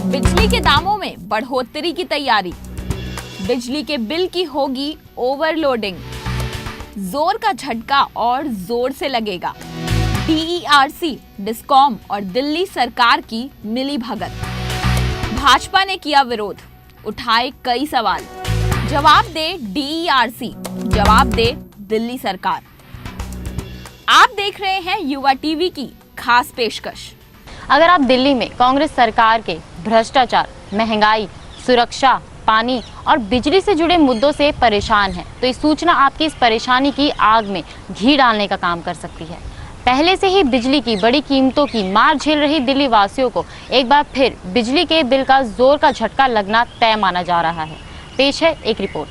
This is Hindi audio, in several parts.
बिजली के दामों में बढ़ोतरी की तैयारी, बिजली के बिल की होगी ओवरलोडिंग, जोर का झटका और जोर से लगेगा। डीईआरसी, डिस्कॉम और दिल्ली सरकार की मिली भगत। भाजपा ने किया विरोध, उठाए कई सवाल। जवाब दे डीईआरसी, जवाब दे दिल्ली सरकार। आप देख रहे हैं युवा टीवी की खास पेशकश। अगर आप दिल्ली में कांग्रेस सरकार के भ्रष्टाचार, महंगाई, सुरक्षा, पानी और बिजली से जुड़े मुद्दों से परेशान हैं, तो इस सूचना आपकी इस परेशानी की आग में घी डालने का काम कर सकती है। पहले से ही बिजली की बड़ी कीमतों की मार झेल रही दिल्ली वासियों को एक बार फिर बिजली के बिल का जोर का झटका लगना तय माना जा रहा है। पेश है एक रिपोर्ट।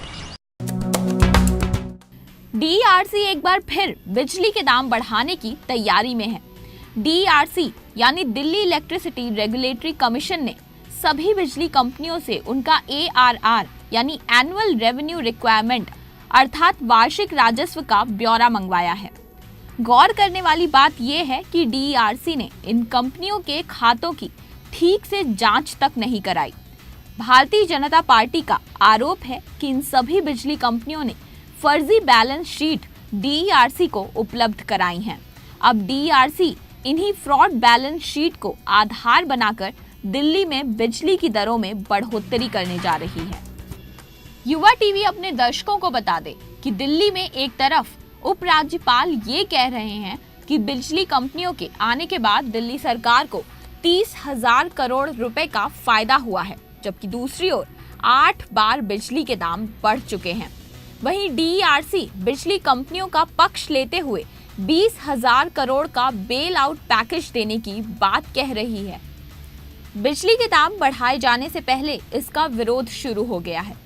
डीईआरसी एक बार फिर बिजली के दाम बढ़ाने की तैयारी में है। डीईआरसी यानी दिल्ली इलेक्ट्रिसिटी रेगुलेटरी कमीशन ने सभी बिजली कंपनियों से उनका एआरआर यानी एनुअल रेवेन्यू रिक्वायरमेंट अर्थात वार्षिक राजस्व का ब्यौरा मंगवाया है। गौर करने वाली बात यह है कि डीईआरसी ने इन कंपनियों के खातों की ठीक से जांच तक नहीं कराई। भारतीय जनता पार्टी का आरोप है कि इन सभी बिजली कंपनियों ने फर्जी बैलेंस शीट डीईआरसी को उपलब्ध कराई हैं। अब डीईआरसी इन्हीं फ्रॉड बैलेंस शीट को आधार बनाकर दिल्ली में बिजली की दरों में बढ़ोतरी करने जा रही है। युवा टीवी अपने दर्शकों को बता दे कि दिल्ली में एक तरफ उपराज्यपाल ये कह रहे हैं कि बिजली कंपनियों के आने के बाद दिल्ली सरकार को 30,000 करोड़ रुपए का फायदा हुआ है, जबकि दूसरी ओर 8 बार बिजली के दाम बढ़ चुके हैं। वहीं डीईआरसी बिजली कंपनियों का पक्ष लेते हुए 20,000 करोड़ का बेल आउट पैकेज देने की बात कह रही है। बिजली के दाम बढ़ाए जाने से पहले इसका विरोध शुरू हो गया है।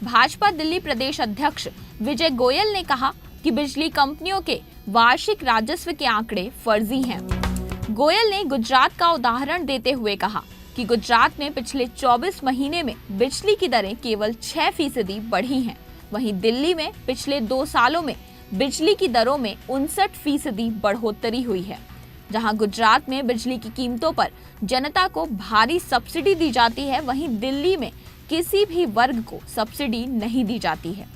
भाजपा दिल्ली प्रदेश अध्यक्ष विजय गोयल ने कहा कि बिजली कंपनियों के वार्षिक राजस्व के आंकड़े फर्जी हैं। गोयल ने गुजरात का उदाहरण देते हुए कहा कि गुजरात में पिछले 24 महीने में बिजली की दरें केवल 6% बढ़ी हैं। वहीं दिल्ली में पिछले 2 सालों में बिजली की दरों में 59% बढ़ोतरी हुई है। जहां गुजरात में बिजली की कीमतों पर जनता को भारी सब्सिडी दी जाती है, वहीं दिल्ली में किसी भी वर्ग को सब्सिडी नहीं दी जाती है।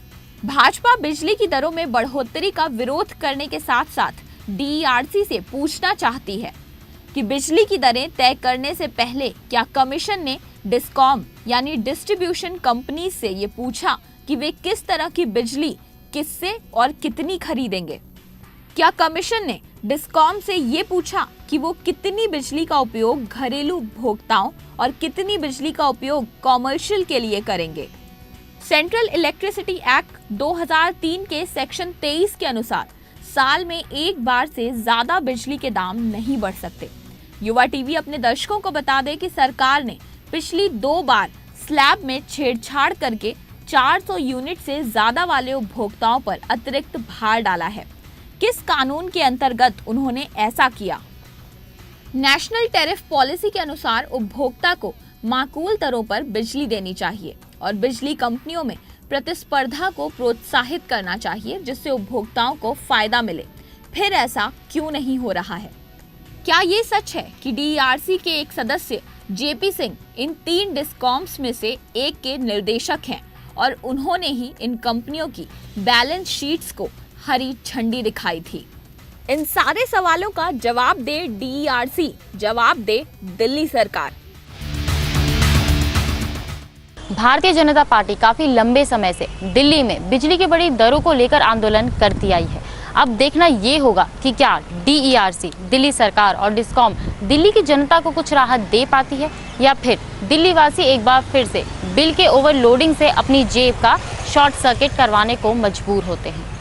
भाजपा बिजली की दरों में बढ़ोतरी का विरोध करने के साथ साथ डीईआरसी से पूछना चाहती है कि बिजली की दरें तय करने से पहले क्या कमीशन ने डिस्कॉम यानी डिस्ट्रीब्यूशन कंपनी से ये पूछा कि वे किस तरह की बिजली किससे और कितनी खरीदेंगे? क्या कमीशन ने डिस्कॉम से ये पूछा कि वो कितनी बिजली का उपयोग घरेलू उपभोक्ताओं और कितनी बिजली का उपयोग कॉमर्शियल के लिए करेंगे? सेंट्रल इलेक्ट्रिसिटी एक्ट 2003 के सेक्शन 23 के अनुसार साल में एक बार से ज्यादा बिजली के दाम नहीं बढ़ सकते। युवा टीवी अपने दर्शकों को बता दे कि सरकार ने पिछली 2 बार स्लैब में छेड़छाड़ करके 400 यूनिट से ज्यादा वाले उपभोक्ताओं पर अतिरिक्त भार डाला है। किस कानून के अंतर्गत उन्होंने ऐसा किया? नेशनल टैरिफ पॉलिसी के अनुसार उपभोक्ता को माकूल दरों पर बिजली देनी चाहिए और बिजली कंपनियों में प्रतिस्पर्धा को प्रोत्साहित करना चाहिए, जिससे उपभोक्ताओं को फायदा मिले। फिर ऐसा क्यों नहीं हो रहा है? क्या ये सच है कि डीईआरसी के एक सदस्य जेपी सिंह इन 3 डिस्कॉम्स में से एक के निर्देशक हैं और उन्होंने ही इन कंपनियों की बैलेंस शीट्स को हरी झंडी दिखाई थी? इन सारे सवालों का जवाब दे डीईआरसी, जवाब दे दिल्ली सरकार। भारतीय जनता पार्टी काफी लंबे समय से दिल्ली में बिजली की बड़ी दरों को लेकर आंदोलन करती आई है। अब देखना ये होगा कि क्या डीईआरसी, दिल्ली सरकार और डिस्कॉम दिल्ली की जनता को कुछ राहत दे पाती है या फिर दिल्ली वासी एक बार फिर से बिल के ओवरलोडिंग से अपनी जेब का शॉर्ट सर्किट करवाने को मजबूर होते हैं।